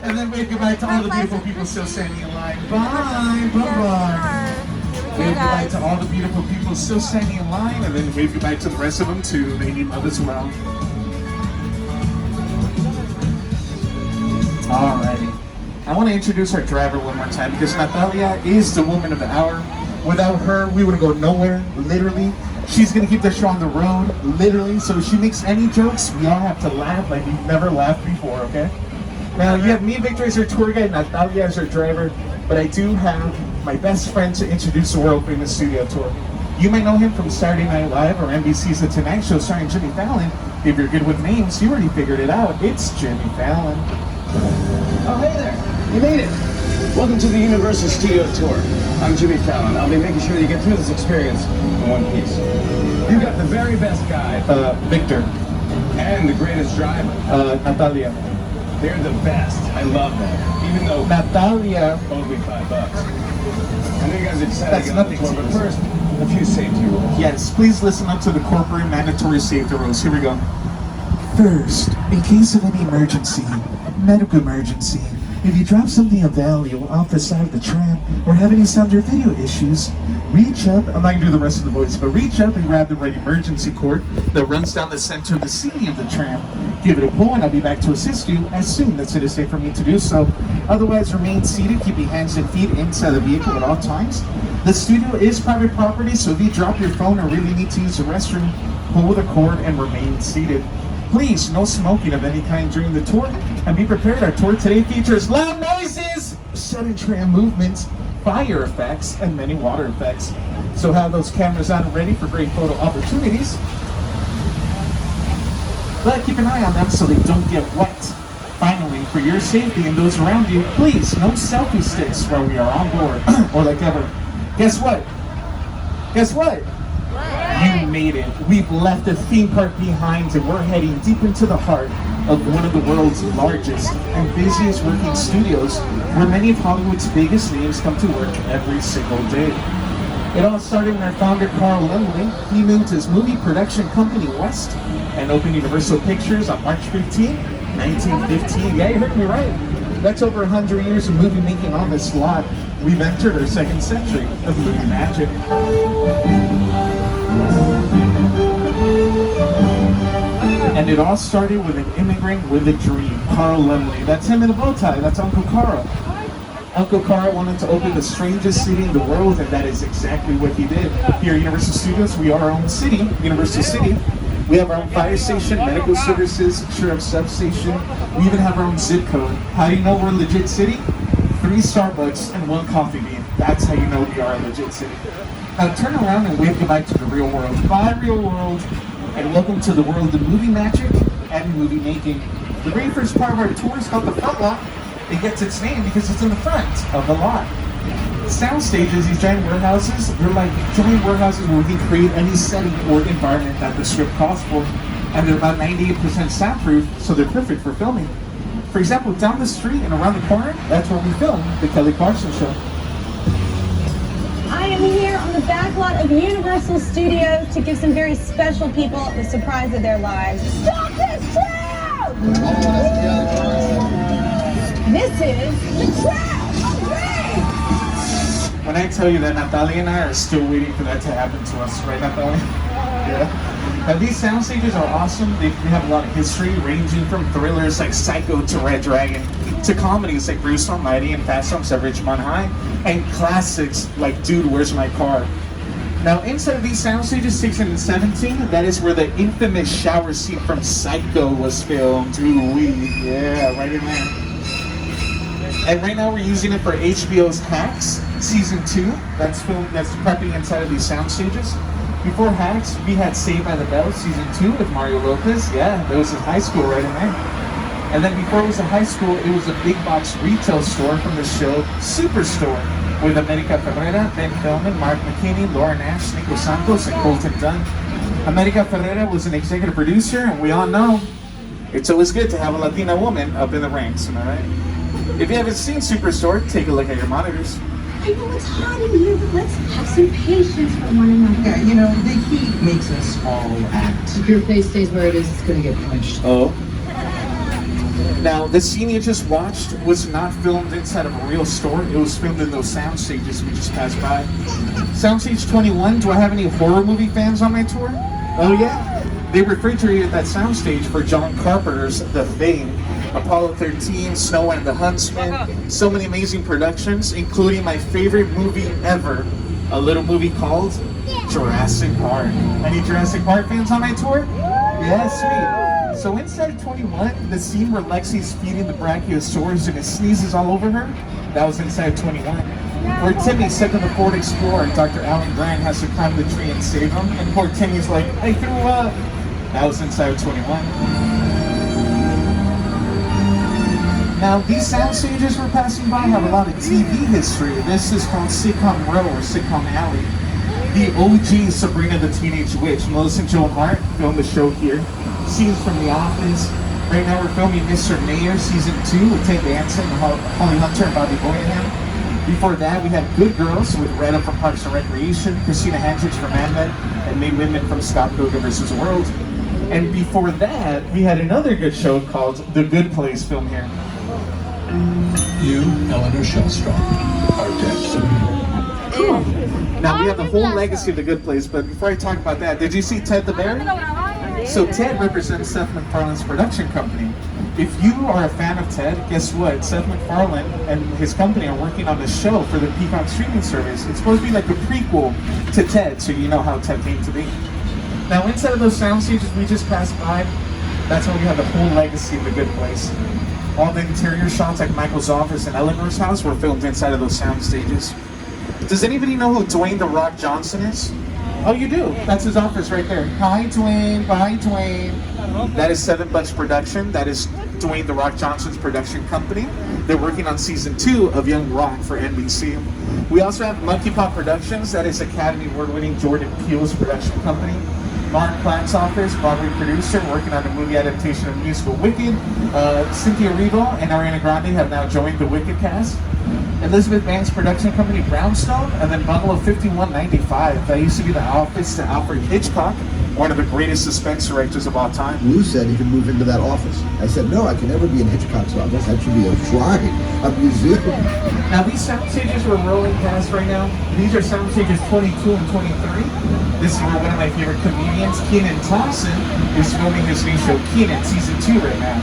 And then wave goodbye to all the beautiful people still standing in line. Bye, bye-bye. Wave goodbye to all the beautiful people still standing in line, and then wave goodbye to the rest of them too. They need love as well. Alrighty. I want to introduce our driver one more time because Natalia is the woman of the hour. Without her, we would go nowhere, literally. She's going to keep the show on the road, literally. So if she makes any jokes, we all have to laugh like we've never laughed before, okay? Now, you have me, Victor, as our tour guide, Natalia as our driver, but I do have my best friend to introduce the world-famous studio tour. You may know him from Saturday Night Live or NBC's The Tonight Show starring Jimmy Fallon. If you're good with names, you already figured it out. It's Jimmy Fallon. Oh, hey there. You made it. Welcome to the Universal Studio Tour. I'm Jimmy Fallon. I'll be making sure that you get through this experience in one piece. You've got the very best guide. Victor. And the greatest driver. Natalia. They're the best. I love them. Even though Natalia owes me $5. I know you guys are excited That's to get on the nothing tour, but serious. first, a few safety rules. Yes, please listen up to the corporate mandatory safety rules. Here we go. First, in case of any emergency, medical emergency, if you drop something of value off the side of the tram or have any sound or video issues, reach up, I'm not going to do the rest of the voice, but reach up and grab the right emergency cord that runs down the center of the seating of the tram. Give it a pull and I'll be back to assist you as soon as it is safe for me to do so. Otherwise, remain seated, keep your hands and feet inside the vehicle at all times. The studio is private property, so if you drop your phone or really need to use the restroom, pull the cord and remain seated. Please, no smoking of any kind during the tour, and be prepared. Our tour today features loud noises, sudden tram movements, fire effects, and many water effects. So have those cameras on and ready for great photo opportunities. But keep an eye on them so they don't get wet. Finally, for your safety and those around you, please, no selfie sticks while we are on board, or like ever. Guess what? Guess what? You made it. We've left the theme park behind and we're heading deep into the heart of one of the world's largest and busiest working studios, where many of Hollywood's biggest names come to work every single day. It all started when our founder, Carl Laemmle, he moved his movie production company west and opened Universal Pictures on March 15, 1915. Yeah, you heard me right. That's over 100 years of movie making on this lot. We've entered our second century of movie magic. And it all started with an immigrant with a dream, Carl Laemmle. That's him in a bow tie, that's Uncle Carl. Uncle Carl wanted to open the strangest city in the world, and that is exactly what he did. Here at Universal Studios, we are our own city, Universal City. We have our own fire station, medical services, sheriff's substation. We even have our own zip code. How do you know we're a legit city? 3 Starbucks and 1 coffee bean. That's how you know we are a legit city. Now turn around and wave goodbye to the real world. Bye, real world, and welcome to the world of movie magic and movie making. The very first part of our tour is called the front lot. It gets its name because it's in the front of the lot. Sound stages, these giant warehouses, they're like giant warehouses where we can create any setting or environment that the script calls for. And they're about 98% soundproof, so they're perfect for filming. For example, down the street and around the corner, that's where we film the Kelly Clarkson Show. I am here on the back lot of Universal Studios to give some very special people the surprise of their lives. Stop this tram! This is the tram! Hooray! When I tell you that Natalia and I are still waiting for that to happen to us, right, Natalia? Yeah. Now these sound stages are awesome. They have a lot of history, ranging from thrillers like Psycho to Red Dragon, to comedies like Bruce Almighty and Fast Times at Ridgemont High, and classics like Dude, Where's My Car? Now inside of these sound stages, 16 and 17, that is where the infamous shower scene from Psycho was filmed. Ooh-wee, yeah, right in there. And right now we're using it for HBO's Hacks Season 2. That's prepping inside of these sound stages. Before Hacks, we had Saved by the Bell Season 2 with Mario Lopez. Yeah, that was his high school right in there. And then before it was a high school, it was a big box retail store from the show Superstore with America Ferrera, Ben Feldman, Mark McKinney, Laura Nash, Nico Santos, and Colton Dunn. America Ferrera was an executive producer, and we all know it's always good to have a Latina woman up in the ranks, am I right? If you haven't seen Superstore, take a look at your monitors. I know it's hot in here, but let's have some patience for one another. Yeah, you know, the heat makes us all act. If your face stays where it is, it's gonna get punched. Oh. Now, the scene you just watched was not filmed inside of a real store. It was filmed in those sound stages we just passed by. Soundstage 21, do I have any horror movie fans on my tour? Oh yeah? They refrigerated that soundstage for John Carpenter's The Thing, Apollo 13, Snow and the Huntsman, so many amazing productions, including my favorite movie ever, a little movie called Jurassic Park. Any Jurassic Park fans on my tour? Yeah, sweet. So inside 21, the scene where Lexi's feeding the Brachiosaurus and it sneezes all over her, that was inside 21. Where Timmy said to the Ford Explorer, Dr. Alan Grant has to climb the tree and save him, and poor Timmy's like, I threw up. That was inside 21. Now, these sound stages we're passing by have a lot of TV history. This is called Sitcom Row or Sitcom Alley. The OG Sabrina the Teenage Witch, Melissa and Joan Hart filmed the show here. Scenes from The Office. Right now we're filming Mr. Mayor Season 2 with Ted Danson, Holly Hunter, and Bobby Moynihan. Before that, we had Good Girls with Retta from Parks and Recreation, Christina Hendricks from Mad Men, and Mae Whitman from Scott Pilgrim vs. World. And before that, we had another good show called The Good Place film here. You, Eleanor Shellstrop, are dead. Cool. Now we have the whole legacy of The Good Place, but before I talk about that, did you see Ted the Bear? So Ted represents Seth MacFarlane's production company. If you are a fan of Ted, guess what? Seth MacFarlane and his company are working on a show for the Peacock streaming service. It's supposed to be like a prequel to Ted, so you know how Ted came to be. Now inside of those sound stages we just passed by, that's where we have the whole legacy of The Good Place. All the interior shots like Michael's office and Eleanor's house were filmed inside of those sound stages. Does anybody know who Dwayne "The Rock" Johnson is? Oh, you do? That's his office right there. Hi, Dwayne. Bye, Dwayne. That is 7 Bucks Production. That is Dwayne "The Rock" Johnson's production company. They're working on season 2 of Young Rock for NBC. We also have Monkey Paw Productions. That is Academy Award-winning Jordan Peele's production company. Mark Platt's office, Broadway producer, working on a movie adaptation of the musical Wicked. Cynthia Erivo and Ariana Grande have now joined the Wicked cast. Elizabeth Banks' production company, Brownstone, and then Bungalow 5195. That used to be the office to Alfred Hitchcock, one of the greatest suspense directors of all time. Lou said he could move into that office. I said, no, I can never be in Hitchcock's office. That should be a shrine, a museum. Now these sound stages we're rolling past right now, these are sound stages 22 and 23. This is where one of my favorite comedians, Kenan Thompson, is filming his new show, Kenan, season 2 right now.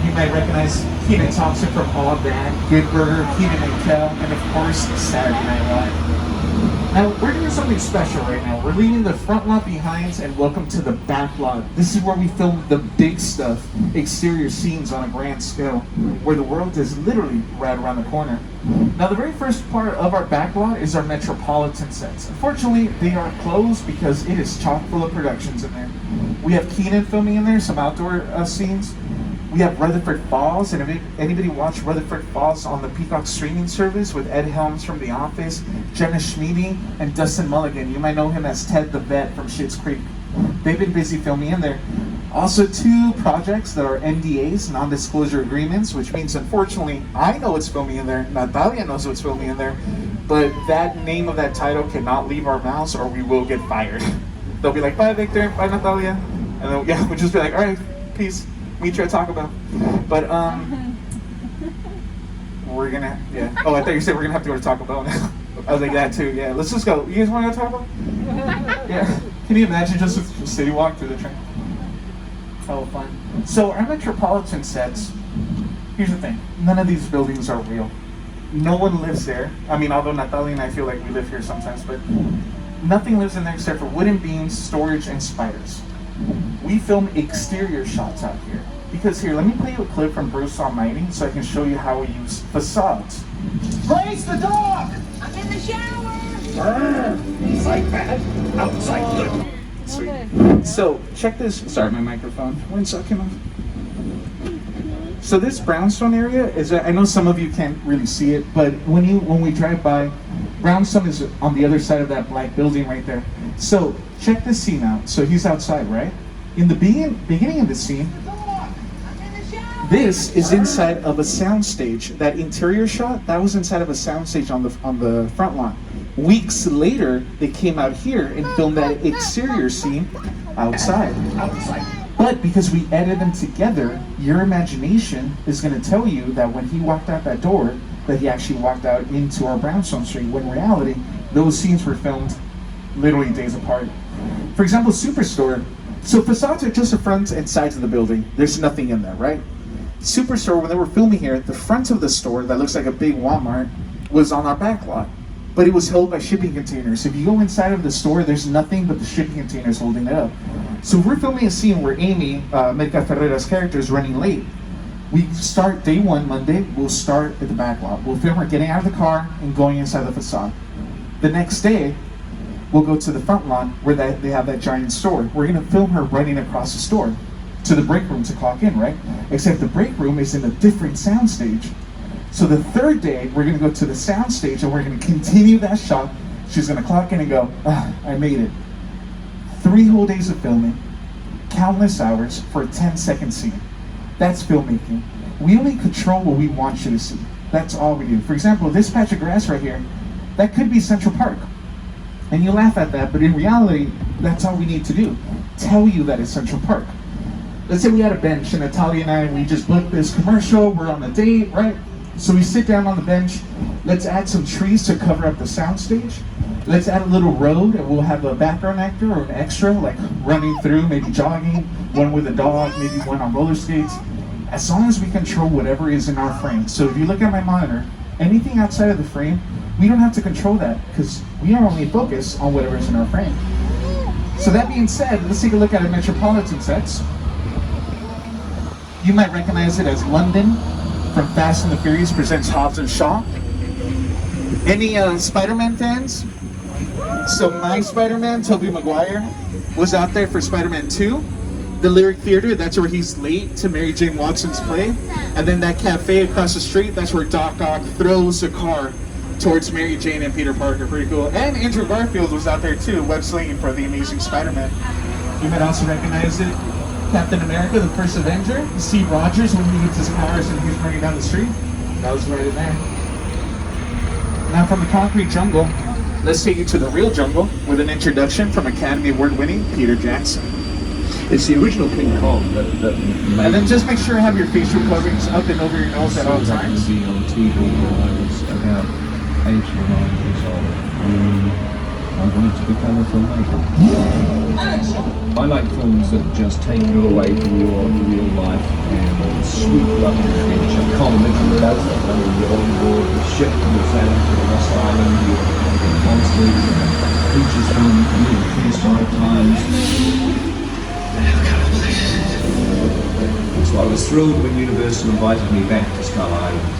You might recognize Kenan Thompson from All That, Good Burger, Kenan and Kel, and of course, Saturday Night Live. Now, we're doing something special right now. We're leaving the front lot behind and welcome to the backlog. This is where we film the big stuff, exterior scenes on a grand scale, where the world is literally right around the corner. Now, the very first part of our backlog is our Metropolitan Sets. Unfortunately, they are closed because it is chock full of productions in there. We have Kenan filming in there, some outdoor scenes. We have Rutherford Falls, and if anybody watched Rutherford Falls on the Peacock streaming service with Ed Helms from The Office, Jenna Schmiede, and Dustin Mulligan, you might know him as Ted the Vet from Schitt's Creek. They've been busy filming in there. Also 2 projects that are NDAs, non-disclosure agreements, which means unfortunately I know what's filming in there, Natalia knows what's filming in there, but that name of that title cannot leave our mouths or we will get fired. They'll be like, bye Victor, bye Natalia, and then we'll just be like, alright, peace. Meet you at Taco Bell. But we're gonna, yeah. Oh, I thought you said we're gonna have to go to Taco Bell now. I was like, that too, yeah. Let's just go. You guys wanna go to Taco Bell? Yeah. Can you imagine just a city walk through the train? Oh, fun. So our Metropolitan Sets, here's the thing. None of these buildings are real. No one lives there. I mean, although Natalia and I feel like we live here sometimes, but nothing lives in there except for wooden beams, storage, and spiders. We film exterior shots out here. Because here, let me play you a clip from Bruce Almighty so I can show you how we use facades. Grace the dog! I'm in the shower. He's like that. Outside. Sweet. So, check this. Sorry, my microphone. 1 second. So this brownstone area is, I know some of you can't really see it, but when we drive by, brownstone is on the other side of that black building right there. So check this scene out. So he's outside, right? In the beginning of the scene, this is inside of a soundstage. That interior shot, that was inside of a soundstage on the front lawn. Weeks later, they came out here and filmed that exterior scene outside. But because we edited them together, your imagination is going to tell you that when he walked out that door, that he actually walked out into our brownstone street, when in reality, those scenes were filmed literally days apart. For example, Superstore. So facades are just the front and sides of the building. There's nothing in there, right? Superstore, when they were filming here, the front of the store that looks like a big Walmart was on our backlog, but it was held by shipping containers. If you go inside of the store, there's nothing but the shipping containers holding it up. So we're filming a scene where Amy, America Ferrera's character, is running late. We start day one, Monday, we'll start at the backlog. We'll film her getting out of the car and going inside the facade. The next day, we'll go to the front lawn where they have that giant store. We're gonna film her running across the store to the break room to clock in, right? Except the break room is in a different soundstage. So the third day, we're gonna go to the soundstage and we're gonna continue that shot. She's gonna clock in and go, I made it. 3 whole days of filming, countless hours for a 10-second scene. That's filmmaking. We only control what we want you to see. That's all we do. For example, this patch of grass right here, that could be Central Park. And you laugh at that, but in reality, that's all we need to do. Tell you that it's Central Park. Let's say we had a bench and Natalia and I, we just booked this commercial, we're on a date, right? So we sit down on the bench, let's add some trees to cover up the soundstage. Let's add a little road and we'll have a background actor or an extra like running through, maybe jogging, one with a dog, maybe one on roller skates. As long as we control whatever is in our frame. So if you look at my monitor, anything outside of the frame, we don't have to control that because we are only focused on whatever is in our frame. So that being said, let's take a look at our Metropolitan Sets. You might recognize it as London from Fast and the Furious presents Hobbs and Shaw. Any Spider-Man fans? So my Spider-Man, Tobey Maguire, was out there for Spider-Man 2. The Lyric Theater, that's where he's late to Mary Jane Watson's play. And then that cafe across the street, that's where Doc Ock throws a car towards Mary Jane and Peter Parker. Pretty cool. And Andrew Garfield was out there too, web slinging for The Amazing Spider-Man. You might also recognize it. Captain America, the first Avenger. Steve Rogers when he gets his powers and he's running down the street. That was right in there. Now from the concrete jungle, let's take you to the real jungle with an introduction from Academy Award-winning Peter Jackson. It's the original King Kong that And then just make sure you have your facial coverings up and over your nose at all times. Being on TV when I was about 8 or 9 years old. I wanted to become a filmmaker. I like films that just take you away from your real life and sweep you up in the beach. I can't imagine the does that. I mean, you're on board the ship, you're sailing to the Lost Island, you're monsters, creatures from prehistoric times. So I was thrilled when Universal invited me back to Skull Island.